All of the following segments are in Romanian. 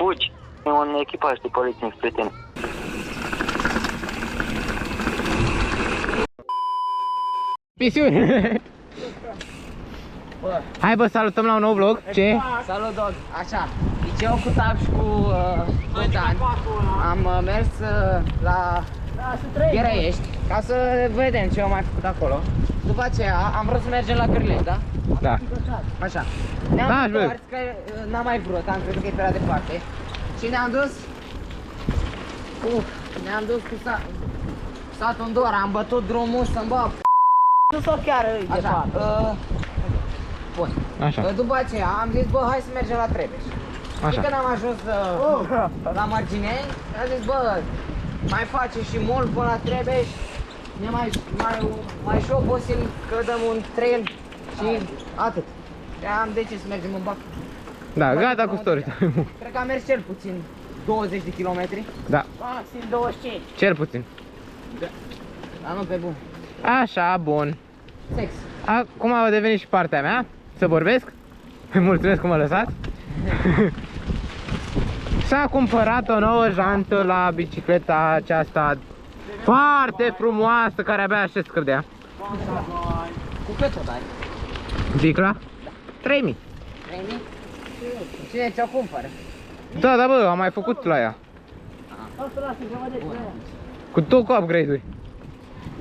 fugi. E un echipaj de poliție spre tine. Misiune! Hai bă, salutăm la un nou vlog. Ce? Salut, dog! Așa, deci eu cu Tab și cu Bogdan am mers la Ghereiești ca să vedem ce am mai făcut acolo. După aceea am vrut să mergem la Cârlești, da? Da. Așa. Ne-am întors că n-am mai vrut, am crezut că e prea departe. Și ne-am dus... ne-am dus cu satul în Dora, am bătut drumul să-mi bă... Nu s-o chiar, de fapt. Bun. Așa. După aceea am zis, bă, hai să mergem la Trebeș. Și când am ajuns la Margineni, am zis, bă, mai face și mult până la Trebeș, ne mai și obosim că dăm un trail și atât. Am decis să mergem în Bac. Da, gata cu story. Cred că am mers cel puțin 20 de kilometri. Da. Maxim 25. Cel puțin. Da. Dar nu pe bun. Așa, bun. Sex. Acum a devenit și partea mea. Să vorbesc. Mulțumesc că m-a lăsat. S-a cumpărat o nouă jantă la bicicleta aceasta foarte frumoasă, care abia aștept să scăp de ea. Cu cât o dai? Bicla? 3000. 3000? Cine ți-o cumpără? Da, da, bă, am mai făcut la ea. Cu tot cu upgrade-uri.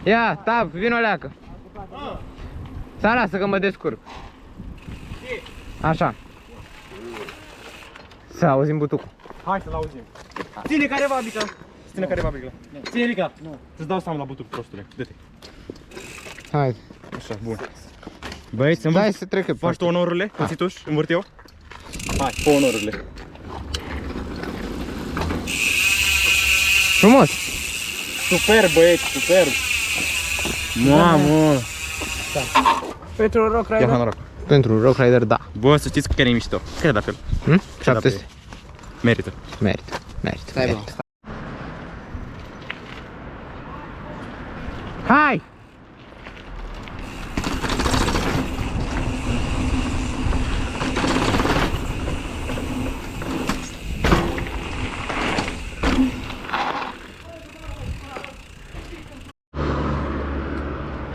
Ia, Tab, vino leacă. Să lasă că mă descurc. Așa. Să auzim butucul. Hai să-l auzim. Ține careva, Bica. Ține careva, Bica. Ține, Bica. Să-ți dau seama la butuc, prostule. Dă-te. Hai. Așa, bun. Băieți, să-mi Dai să trecă. faci tu onorurile, pățituș, învârt eu. Hai, fă onorurile. Frumos. Super, băieți, super. Mamă. Pentru Rock Ia Rider? noroc. Pentru Rock Rider, da. Bă, să știți că chiar e mișto. Cât de fel? 700. Merită. Merită, merită, Stai, bă. merită. Hai!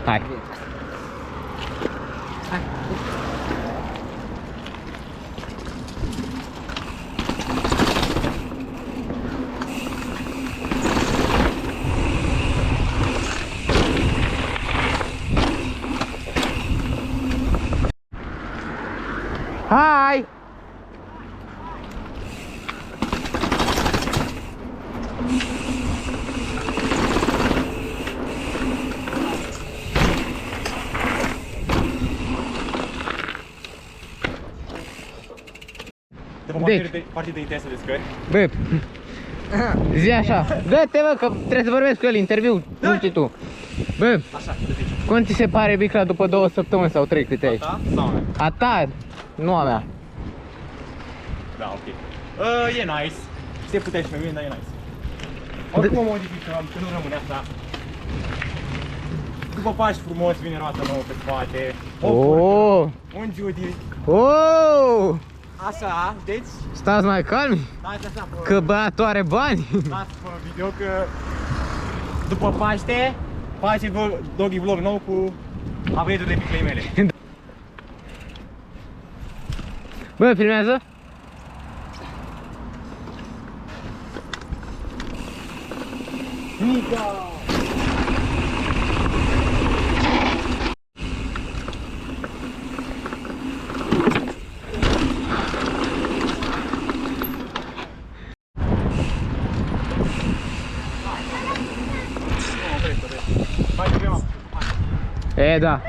Hai! Hai! Partida intensă de scări. Bă, zi așa, dă-te bă, că trebuie să vorbesc cu el, interviu, nu știi tu. Bă, Așa, să zici. cum ți se pare bicla după 2 săptămâni sau 3 câte ai? Ta sau a mea? A ta, nu a mea. Da, ok. E nice. Se putea și pe mine, dar e nice. Oricum o modificăm, că nu rămâne așa. După pași frumos, vine roata nouă pe spate. Oh! Un Judy. Oh! Așa, deci, Stați mai calmi, stați așa, că băiatul are bani. stați pe video că după Paște face doggy vlog nou cu update-ul de piclei mele. Bă, filmează? Hai, prima. E, da.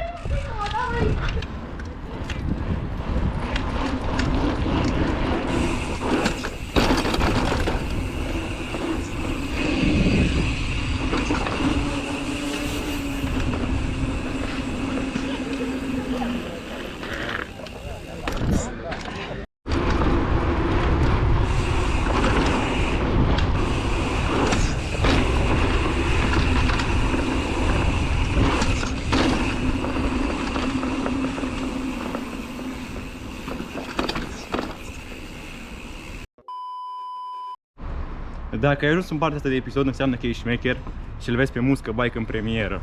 Dacă ai ajuns în partea asta de episod, înseamnă că ești șmecher și îl vezi pe Muscă Bike în premieră.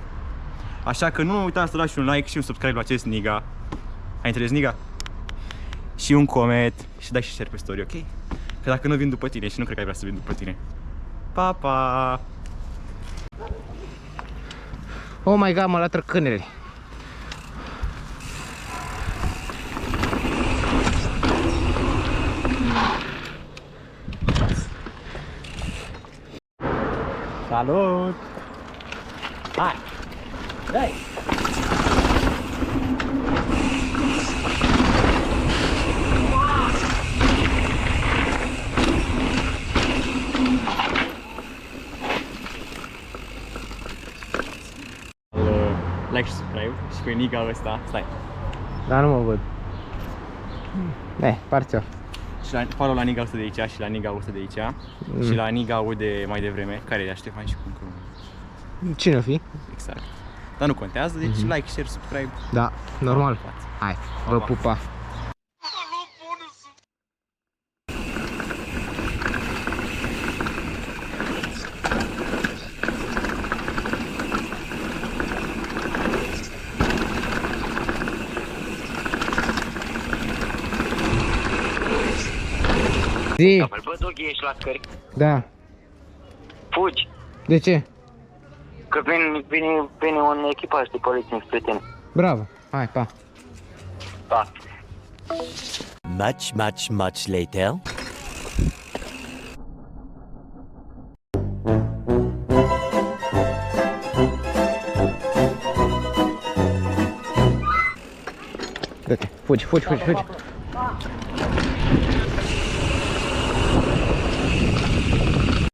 Așa că nu uitați să dați un like și un subscribe la acest Niga. Ai înțeles, Niga? Și un coment și dai și share pe story, ok? Că dacă nu vin după tine și nu cred că ai vrea să vin după tine. Pa, pa! Oh my god, mă latră câinele. Salut! Hai! Dai! Like și subscribe și pe Niga ăsta, stai. Dar nu mă văd. Parțial. Și la, follow la Niga ăsta de aici și la Niga ăsta de aici și la Niga de mai devreme, care era Ștefan și cum. Cine o fi? Exact. Dar nu contează, deci like, share, subscribe. Da, normal. Hai, vă Pa, pa. pupa. Zi, Bă, Doghi, ești la scări. da. Fugi. De ce? Că vine un echipaj de poliție spre tine. Bravo. Hai, pa. Pa. Much later. Dă-te, fugi.